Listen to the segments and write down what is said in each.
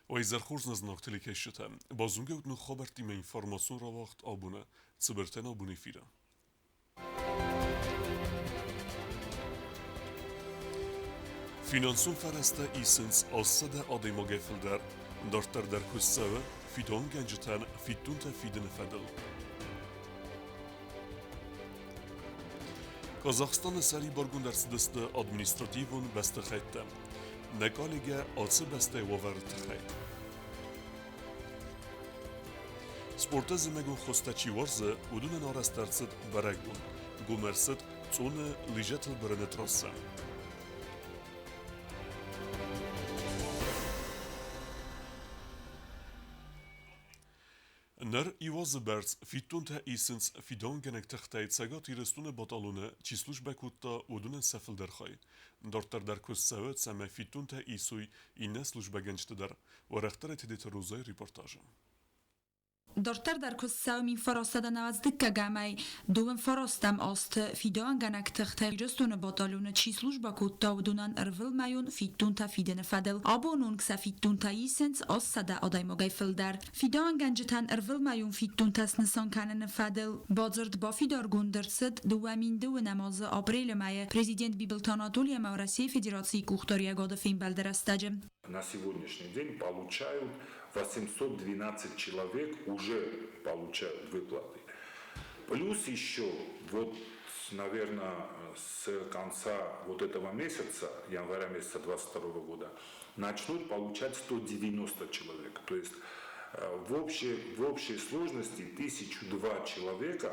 ويزرخورز نزناقتلي كيشتا بازونجا ودنو خبرتي ما انفورماسيون را وقت آبونه تبرتن آبوني فيرا Finansum farasta isens ossada adaymoga filder dartar der kussava fidon gencetan fittunta fidin fedel. Kazakhstan sari bargun der sidiste administrativun beste khayta. Nekalige alsı beste wavar tkhay. Sporta zimegun khostachi warze udun arastarsid baragun. Gumersid tsune lijetel berenetrassa. Ner Iwazberts fitunta isens fidongenek tachtait sagat irestune batalune ci slujbe kutta udune sefil derkhay. Dortar der kussavet same fitunta isuy inne slujbe gençtider. Waraxtare tidit rozay reportajı. Dortar dar kussaw min farostada nawazdykka gamaj duwen farostam ost fidoanganak tchte restune batalune ci slujba kutta udunan ervilmajun fitunta fidene fadel abonun ksa fitunta isens ossada odajmogaj fildar fidoanganjetan ervilmajun fituntas nisonkanene fadel bodzert ba fidor gundersid duwamin duwe namazı april maje президент Бибелт Анатолия России Федерации Кухтория года Фейнбальдерастаджи. На сегодняшний день получают 812 человек уже получают выплаты. Плюс еще, вот, наверное, с конца вот этого месяца, января месяца 2022 года, начнут получать 190 человек. То есть в общей сложности 1002 человека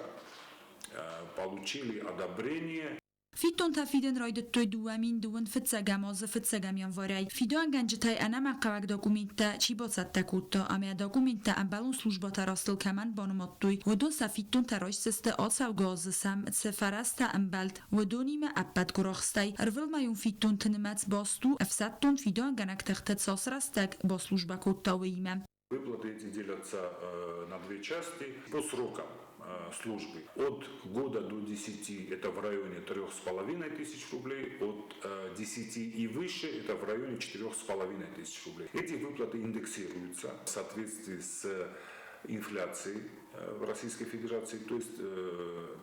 получили одобрение. Fitonta fiden rajdet toy duamin duan fitsegam az fitsegam janvaraj. Fidoan ganjetaj anama kavak dokumenta cibocatta kutta, amea dokumenta ambalun služba tarastil kaman banumattuj. Vodosa fitonta rajseste acav gazesam cefarasta ambalt. Vodonime appad kuraxstaj. Rvilmajun fitonta nemec bastu, efsatton fidoan ganak techtet sasrastek ba služba kutta uime. Выплаты эти делятся на две части по срокам службы. От года до 10 это в районе 3500 рублей, от 10 и выше это в районе 4500 рублей. Эти выплаты индексируются в соответствии с инфляцией в Российской Федерации, то есть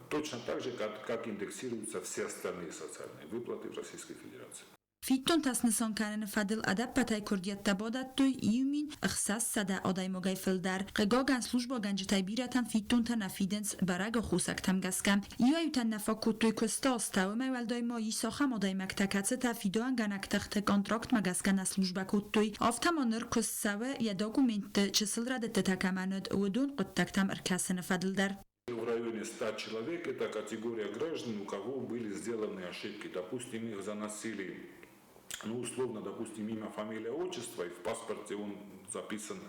точно так же, как индексируются все остальные социальные выплаты в Российской Федерации. Fitontas nisonkanene fadel adappataj kurdiyatta bodattoy iumin ikhsassada adajmogaj fildar. Qegagan služba ganjetaj biratan fitonta nafidens baraga khusak tamgaskam. Iuayutan nafakuttoy kusta ostawme valdajma yisakham adajmak takaceta fidoan ganak takhte kontrakt magaskana služba kuttoy. Aftamanır kussawe ya dokument числрадete takamanod udun quttaktam irkasene fadildar. В районе 100 человек это категория граждан, у кого были сделаны ошибки. Допустим, их заносили, условно, допустим, имя, фамилия, отчество, и в паспорте он записан,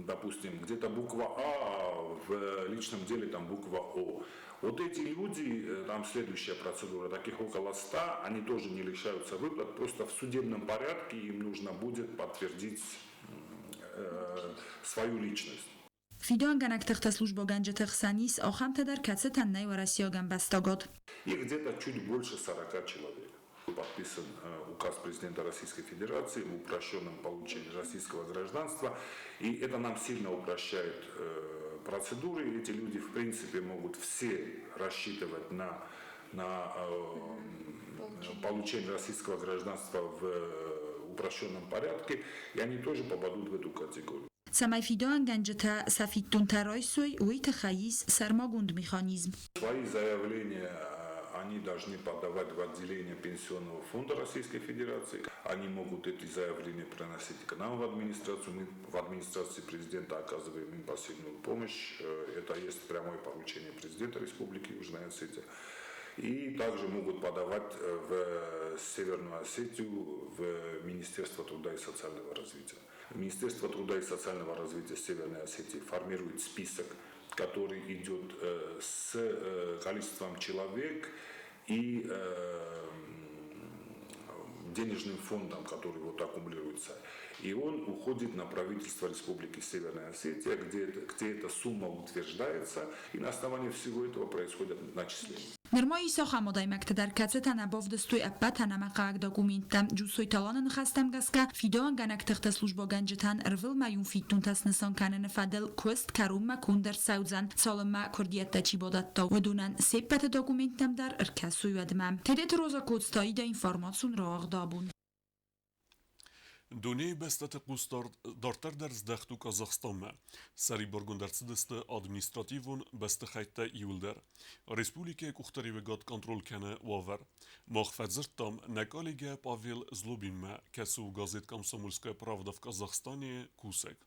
допустим, где-то буква А, в личном деле там буква О. Вот эти люди, там следующая процедура, таких около 100, они тоже не лишаются выплат, просто в судебном порядке им нужно будет подтвердить свою личность. Fidoanganak tehta služba ganjetech sanis охамта дар кацетан найварасиоган бастагод. Их где-то чуть больше 40 человек. Подписан указ президента Российской Федерации в упрощенном получении российского гражданства. И это нам сильно упрощает процедуры. Эти люди, в принципе, могут все рассчитывать на получение российского гражданства в упрощенном порядке. И они тоже попадут в эту категорию. Самай фидоан ганджета сафиттун тарайсой уйта хаис сармагунд механизм. Свои заявления они должны подавать в отделение Пенсионного фонда Российской Федерации. Они могут эти заявления приносить к нам в администрацию. Мы в администрации президента оказываем им посильную помощь. Это есть прямое поручение президента Республики Южная Осетия. И также могут подавать в Северную Осетию, в Министерство труда и социального развития. Министерство труда и социального развития Северной Осетии формирует список, который идет с количеством человек и денежным фондом, который вот аккумулируется. и он уходит на правительство Республики Северная Осетия, где эта сумма утверждается, и на основании всего этого происходят начисления. Нرمایی ساخت مدای مکتدر کته تنباف دستوی اپا تنمقاق داکومینتم جوسوی تالان نخستم گسکه فیدان گنک تخت سلوجبا گنجتن ارول مایون فیتون تس نسان کنن فدل کوست کروم ما کندر سوزن سالم ما کردیت تچی بادت تا و دونن سپت داکومینتم در ارکسوی ودمم تدت روزا کودستایی دا اینفارماسون را آغدابون. Doni bestet dorter der zdechtu Kazachstan'ma. Seri borgundercideste administrativun bestechayte yulder. Respublike kuchtari vegat kontrol kene waver. Mach fedzertam nekalige Pavel Zlobinma, kesu gazet Komsomolskaya Pravda в Казахстане Кусек.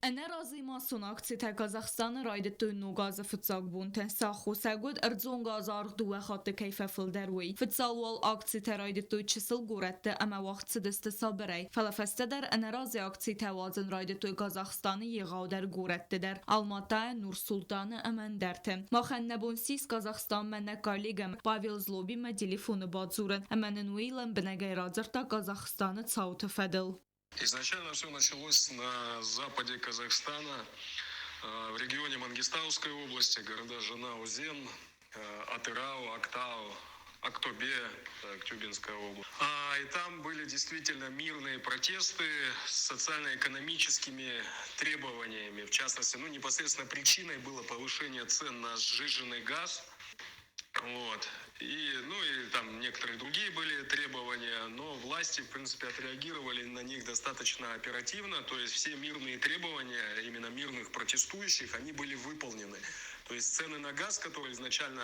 أنا رازي ما صناعتي تا كازاخستان رايدتو إنو غازة فتساق بونته ساخو ساقود أرزون غازار دوا خاطة كيف فلدروي فتسال وال أكتي تا رايدتو تشسل غورته أما وقت سدست صابري فلفسته در أنا رازي أكتي تا وازن رايدتو كازاخستان يغاو در غورته در الماتا نور سلطان أمان درته ما خن نبون سيس كازاخستان من نكارليغم باويل زلوبي ما تليفون بادزورن أما ننويلن بنغي رازر تا كازاخستان تصاوت فدل. Изначально все началось на западе Казахстана, в регионе Мангистауской области, города Жана-Узен, Атырау, Актау, Актобе, Актюбинская область. И там были действительно мирные протесты с социально-экономическими требованиями. В частности, непосредственно причиной было повышение цен на сжиженный газ. Вот. И там некоторые другие были требования, но власти, в принципе, отреагировали на них достаточно оперативно. То есть все мирные требования, именно мирных протестующих, они были выполнены. То есть цены на газ, которые изначально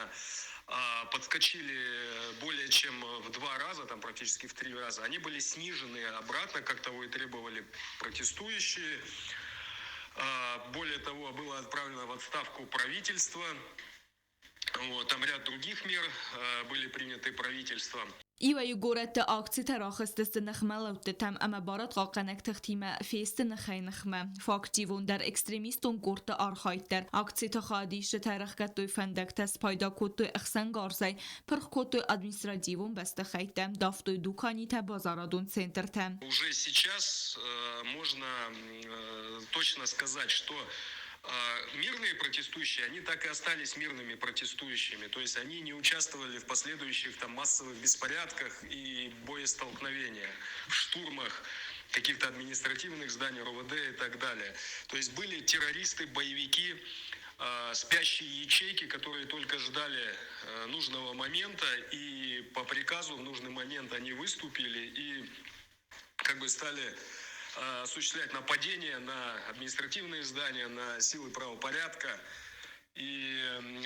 подскочили более чем в 2 раза, там практически в 3 раза, они были снижены обратно, как того и требовали протестующие. Более того, было отправлено в отставку правительство. Вот, там ряд других мер были приняты правительством. إيوة يقولت أكتي تراخص دست نخمة لو تتم أما بارد قاقنك تختيمة فيست نخي نخمة فاكتيفون در اكستريميستون قرط أرخايتر أكتي تخاديش تاريخ كتو فندك تس بايدا كتو اخسن غارزي پرخ كتو административون بستخيتم دافتو دوكاني تبازارادون سنتر تم. Уже сейчас можно точно сказать, что мирные протестующие, они так и остались мирными протестующими, то есть они не участвовали в последующих там массовых беспорядках и боестолкновениях, в штурмах каких-то административных зданий, РОВД и так далее. То есть были террористы, боевики, спящие ячейки, которые только ждали нужного момента, и по приказу в нужный момент они выступили и стали осуществлять нападения на административные здания, на силы правопорядка. И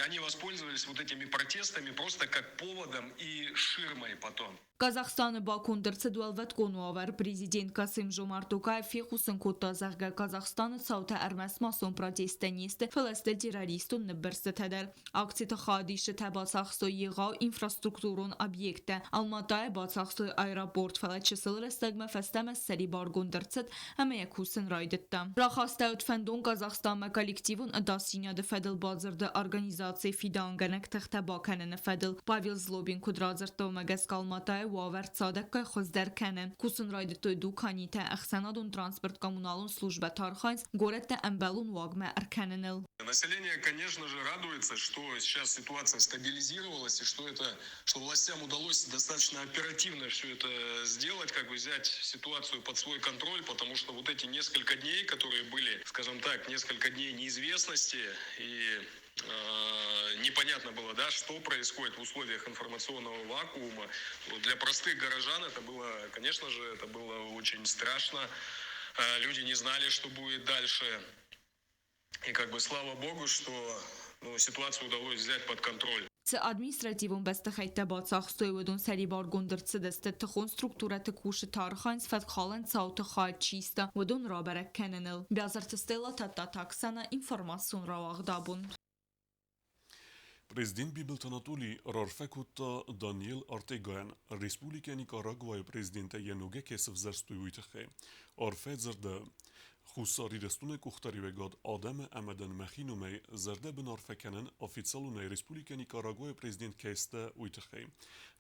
они воспользовались вот этими протестами просто как поводом и ширмой потом. Казахстан Бакундерцы дуалвет конуавер президент Касым Жомарт Токаев фихусын кутазарга Казахстан саута армас масон протестенист фаласте террористун неберстедер акцията хадише табасахсо йга инфраструктурун объекта Алматай басахсо аэропорт фалачсыл растагма фастам сери Баргундерцет ама якусын райдетта рахастаут фандон Казахстан коллективун адасиня де федел базарда организация фиданганек тахтабаканен федел Павел Злобин кудразерто магас Алматай واورد صادق که خوز در کنن کوسن راید تو دوکانی تا اخسانادون ترانسپورт коммуналун служба тархайнс город та амбалун вагма арканенел. Население, конечно же, радуется, что сейчас ситуация стабилизировалась и что властям удалось достаточно оперативно все это сделать, взять ситуацию под свой контроль, потому что вот эти несколько дней, которые были, скажем так, несколько дней неизвестности и непонятно было, что происходит в условиях информационного вакуума. Для простых горожан это было, конечно же, это было очень страшно. Люди не знали, что будет дальше. И слава богу, что ситуацию удалось взять под контроль. Ц административун бестахайта бацахстой удун сери Баргундерцы десте тхун структурата куши тархайнс фатхален цаута хайт чиста удун раберек кененел. Бязартыстела тата таксана информацион равагдабун. Президент Бибелт Анатолий Рарфекута Даниил Артегаен, Республика Никарагуа президента Януге Кесов зарстуютахе. Арфедзерда خوصاری رستون کختاری وگاد آدم امدن مخینومی زرده بنار فکنن افیتسالونه رسپولیک نیکاراگوی پریزیدنت کیسته ویتخی.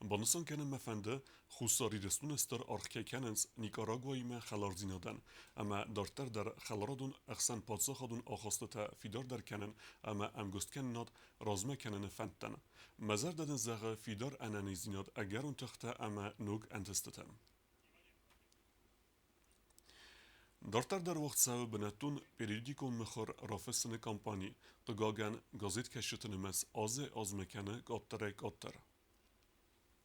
بانسان کنن مفنده خوصاری رستون استر آرخی کننز نیکاراگوی ما خلار زینادن. اما دارتر در خلارادون اخسن پادساخادون آخاسته تا فیدار در کنن اما امگست کنناد رازمه کنن فندتن. مزار دادن زغه فیدار انانی زیناد اگرون تخته اما نوگ انتستتن. دارتر در وقت سو بنتون پریودیکون مخور رافسن کمپانی دگاگن گازیت کشتن مس آزمکنه گاتر.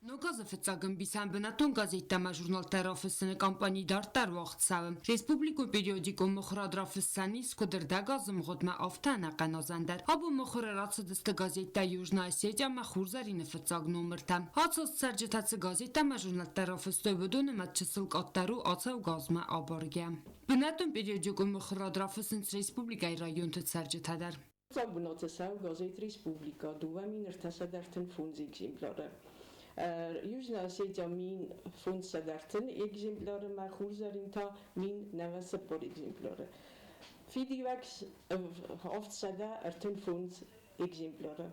Նոկազը ֆծագն բիսան բնատուն գազետամա ժուրնալտարաֆսնը կամպանի դարտար վաղցավը Ռեսպուբլիկու պերիոդիկու մխրադրաֆսանի սկուդրդա գազը մղոտմա ավտանա կանոզանդար հաբու մխրարացը դստը գազետա յուժնա ասետյամա խուրզարինը ֆծագ նոմրտա հացոց սարջետացը գազետամա ժուրնալտարաֆստոյ բդունը մատչսլ կատարու ացավ գազմա աբարգյա բնատուն պերիոդիկու մխրադրաֆսնց Ռեսպուբլիկայի ռայոն թծարջետադար Բնոցեսավ գազետ Ռեսպուբլիկա դուվամին ըրտասադարտն ֆունձ էքզեմպլարը Южная Осетия мин фонд садартен экземпляры махурзарин та мин навасапор экземпляры. Фидивакс офтсада артен фонд экземпляры.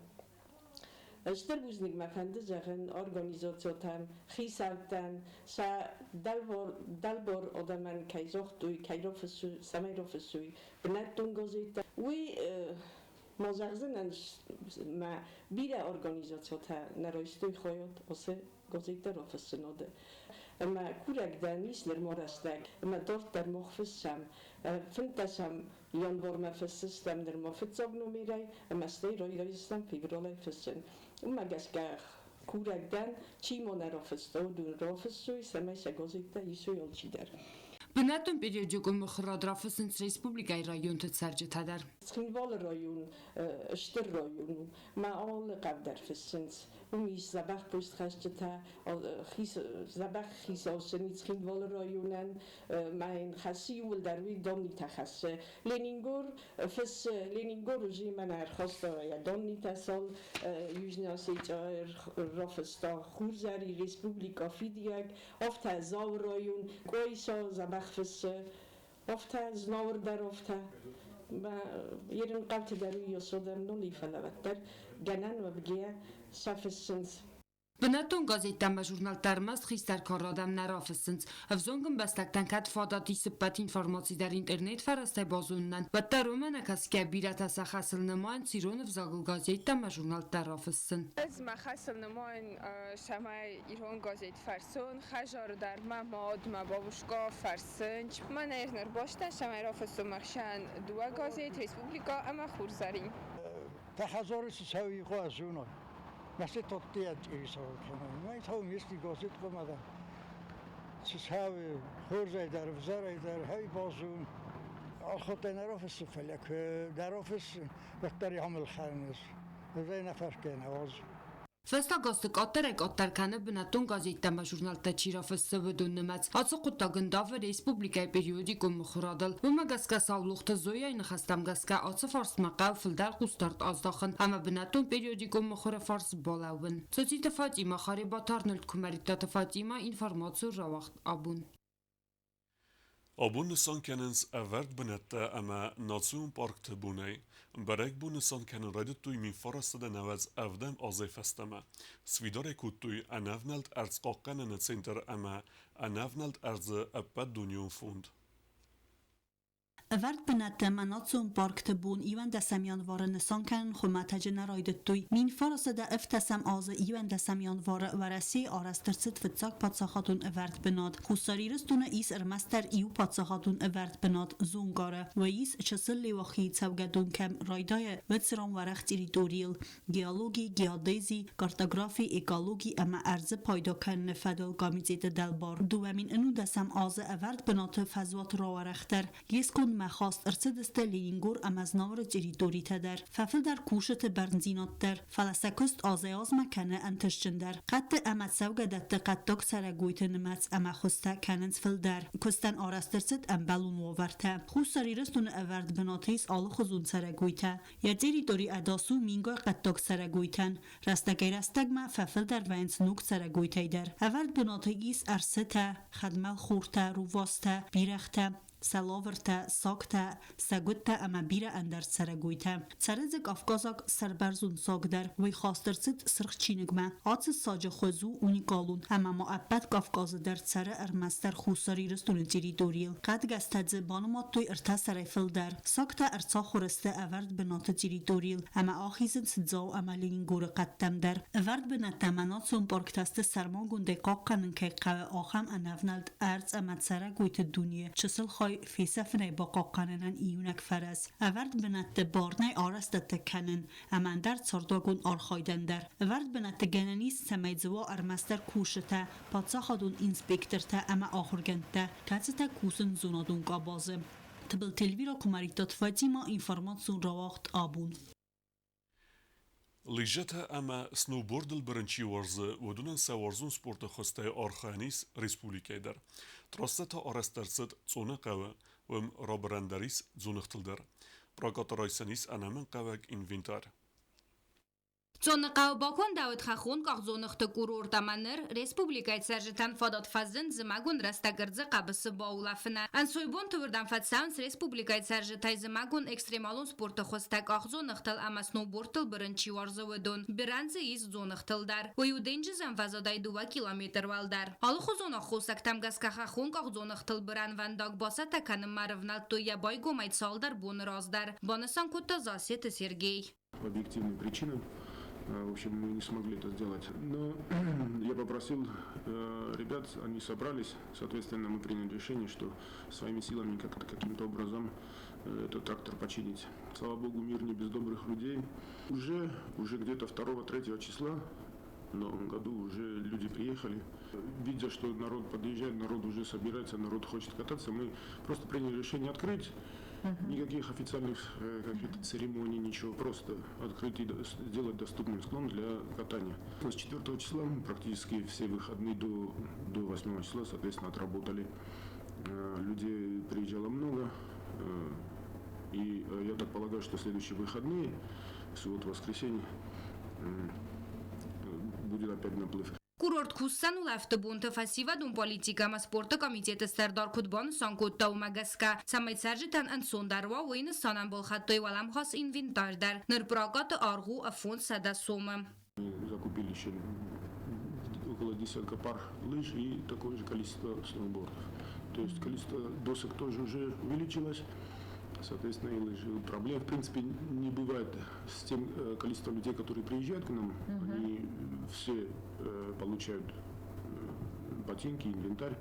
Штырбузник мафанды загын организациятан хисалтан са далбор одаман кайзохтуй кайрофсуй самайрофсуй бнаттун газета. Уи Մազաղզեն մա բիրա օրգանիզացիա նարոյստոյ խոյոտ ոսե գոզիտերով սնոդը մա կուրակ դանիս նրմորաստակ մա դորտեր մոխֆսամ ֆնտասամ յոնվորմա ֆսստամ նրմոֆծով նոմիրայ մա ստեյ ռոյրիստամ ֆիբրոլայ ֆսեն մա գասկար կուրակ դան չիմոնարոֆստո դուրոֆսույ սամայսա գոզիտա իսույ ոլչիդար Բնատուն պերիոդիկու մխրադրաֆսնց Ռեսպուբլիկայի ռայոն թծարջետադար Սխինվալ ռայոն, աշտր ռայոն, մաալ կավդար ֆսնց Ումիս զաբախ պուստ խաշճտա, զաբախ խիսոսնից սխինվալ ռայոնան, մայն խասի ուլ դարվի դոնի թախասը Լենինգոր ուժի մանար խոստորայա դոնի տասալ Южная Осетия ռոֆստա խուրզարի Ռեսպուբլիկա ֆիդիակ, օվթա զավ ռայոն, կոյսա զաբախ ֆսը, օվթա զնավոր դար օվթա Երն կավթի դարու յոսոդեմ նոլի ֆալավատտար գանան վբգիա սաֆսնց Բնատուն գազետամա ժուրնալտարմաս խիստար կորադամ նարաֆսնց Հվզոնգն բաստակտան կատ ֆադատի սպատ ինվորմացի դար ինտերնետ ֆարաստայ բազուննան Բատտարում անակասկյա բիրատասա խասլ նման ծիրոն վզագլ գազետամա ժուրնալտարաֆսն Ez ma xasl nimoin shamay İran gazet farsun xajar dar ma mod ma babushka farsınç ma nerner baştan shamay rafsu marşan dua gazet Respublika ama xurzarin تحضرش سوي قاسونا مثل تطيات إيسا كمان ما يتهم يسلي قاسيت قمدا سساوي خورزي در وزاري در هاي بازون الخطين رافس فلك درافس بكتري عمل خانس زي نفر كان عوض Վստակոստը կատարեք ոտարկանը բնատուն գազետամա ժուրնալտա չիրավսը վդուն նմած հացը կուտագնդավը Ռեսպուբլիկայի պերիոդիկում մխրադալ վմա գասկասալ լուղթը զոյայ նխաստամ գասկա ացը ֆարս մակավ ֆլդար կուստարտ ազդախն համա բնատուն պերիոդիկում մխրը ֆարս բոլավն ծոցիտը Ֆատիմա խարիբատարնլ կումարիտատը Ֆատիմա ինվորմացիա ռավախտ աբուն Abun nisan kenens evert binette ama Nazion Park tebuney, berek bu nisan kenen redet tuj min farastede nevez evdem azay festeme. Svidare kuttuj enevnelt erzqaqqenen center ama enevnelt erze eppet dunyon fund. Evert benette Nazion Park tebun iwan desem januari nisan kenen xumataje naraydetuj min farastede eftesem azay iwan desem januari veresi arastertsit fitsak patsahatun evert benad. Kussariristune is ermester iu patsahatun evert benad zungare و is çasılli vaxi çavgadun kem raydaya vetseran varaq teritorial geologi geodezi kartografi ekologi ama erzi payda kan fedal gamitete delbar دوامین انو desem azay evert benat fazwat rawaraqter yeskun مخواست ارتدست لینگور امزنار تریتوری تدر ففل در کوشت برنزینات در فلسکست آزیاز مکنه انتشجندر قد امد سوگه دت قدک سرگویت نمت اما خسته کننز فل در کستن آرسترست امبلون وورته خوش سریرستون اورد بناتیس آل خزون سرگویته یا تریتوری اداسو مینگا قدک سرگویتن رستگی رستگما ففل در وینس نوک سرگویته در اورد بناتیس ارسته خدمل خورته روواسته بیرخته سلاورتا ساکتا سگوتا اما بیره اندر سرگویتا سرزک افغازاک سربرزون ساگدر وی خاسترسید سرخ چینگمه آتس ساج خوزو اونی قالون اما معبد کافگاز در سر ارمستر خوصاری رستون جیری دوریل قد گستدز بانمات توی ارتا سرایفل در ساکتا ارتا خورسته اورد بنات جیری دوریل اما آخیزن سدزاو امالین گور قدم در اورد بنتمنات سون پارکتست سرما گنده قاقنن که قوه آخم انفنالد ارز امد سرگویت دونیه چسل خای فیسفنه با قاقننن ایونک فرز اورد بنت بارنای آرست تکنن اما در سرداگون آرخایدن در اورد بنت گننیس سمیدزوا ارمستر کوشته پادسا خادون اینسپکترته اما آخرگنده کتسته کوسن زونادون قابازم تبل تلویرا کماریتات فاتیما اینفرماتسون رواخت آبون Ligjeta ama snowboardel برنچی ورزه و دونن سوارزون سپورت خسته آرخانیس ریسپولیکای در تراستا آرسترسد زونه قوه و رابرندریس زونختل در براگات رایسنیس انامن قوه اینوینتار Зоны Қаубакон Дауд Хахун қағзонықты курортаманыр республикайт сәржітан фадат фазын зымагун растагырдзы қабысы баулафына. Ансойбон түвірдан фатсаунс республикайт сәржітай зымагун экстремалун спорты хостак ақзонықтыл ама сноубордтыл бірінші варзы өдон. Біранзы из зонықтылдар. Ойуденжі зәнфазадай 2 километр валдар. Алықы зонақ хосак тамгазка Хахун қағзонықтыл біран вандаг баса таканым марывнал туя байгомайт салдар бон раздар. Банысан кутта засеты Сергей. По объективным причинам. В общем, мы не смогли это сделать. Но я попросил ребят, они собрались, соответственно, мы приняли решение, что своими силами каким-то образом этот трактор починить. Слава Богу, мир не без добрых людей. Уже где-то 2-3 числа в новом году уже люди приехали. Видя, что народ подъезжает, народ уже собирается, народ хочет кататься, мы просто приняли решение открыть. Никаких официальных каких-то церемоний, ничего, просто открыть и сделать доступным склон для катания. С 4 числа практически все выходные до 8 числа, соответственно, отработали. Людей приезжало много, и я так полагаю, что следующие выходные, субботу-воскресенье, будет опять наплыв. Курорт Куссан улафты бунты фасивадун политикама спорта комитеты сардар кутбан санкутта умагаска. Самайт саржитан ансондарва уйны санан болхаттой валам хас инвентардар. Нырпрагат аргу афон сада сома. Закупили еще около 10 пар лыж и такое же количество сноубордов. То есть количество досок тоже уже увеличилось. Соответственно, и лыжи. Проблем, в принципе, не бывает с тем количеством людей, которые приезжают к нам. Они все получают ботинки, инвентарь.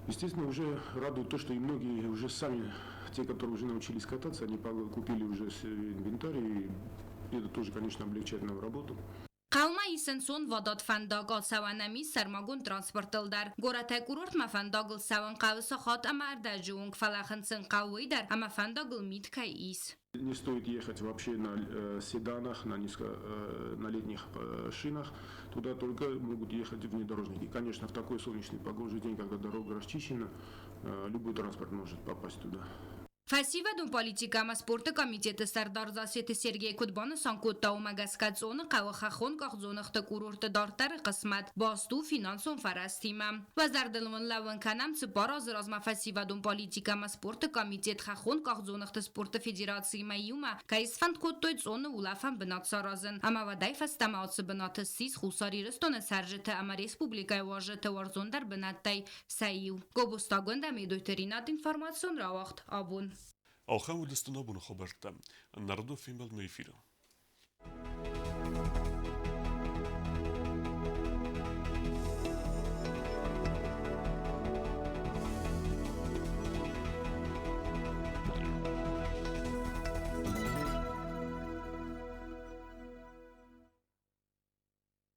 Естественно, уже радует то, что и многие уже сами, те, которые уже научились кататься, они купили уже инвентарь, и это тоже, конечно, облегчает нам работу. Қалма исенсон вадат фандагал саванами сармагун транспортылдар. Гората курорт ма фандагал саван қавысы хат амарда жуынг фалахынсын қауыйдар, ама фандагал митка ис. Не стоит ехать вообще на седанах, на летних шинах. Туда только могут ехать внедорожники. Конечно, в такой солнечный погожий день, когда дорога расчищена, любой транспорт может попасть туда. Фасивадун политикама спорта комитеты сардар засеты Сергей Кутбаны санкутта умагаскат зоны қавы хахон қақзонықты курорты дартары қысмат басту финансон фарастима. Вазардылымын лавын канам цыпар азыразма фасивадун политикама спорта комитет хахон қақзонықты спорта федерации майюма кайсфанд коттойд зоны улафан бынат саразын. Ама вадай фастама отсы бынаты сиз хусари рыстоны саржыты ама республикай важыты варзондар бынаттай сайю. Гобустагында медойтеринат информацион равахт абун. Auch haben wir das dann abon خبرتم. النهارده في بالنا يفيرو.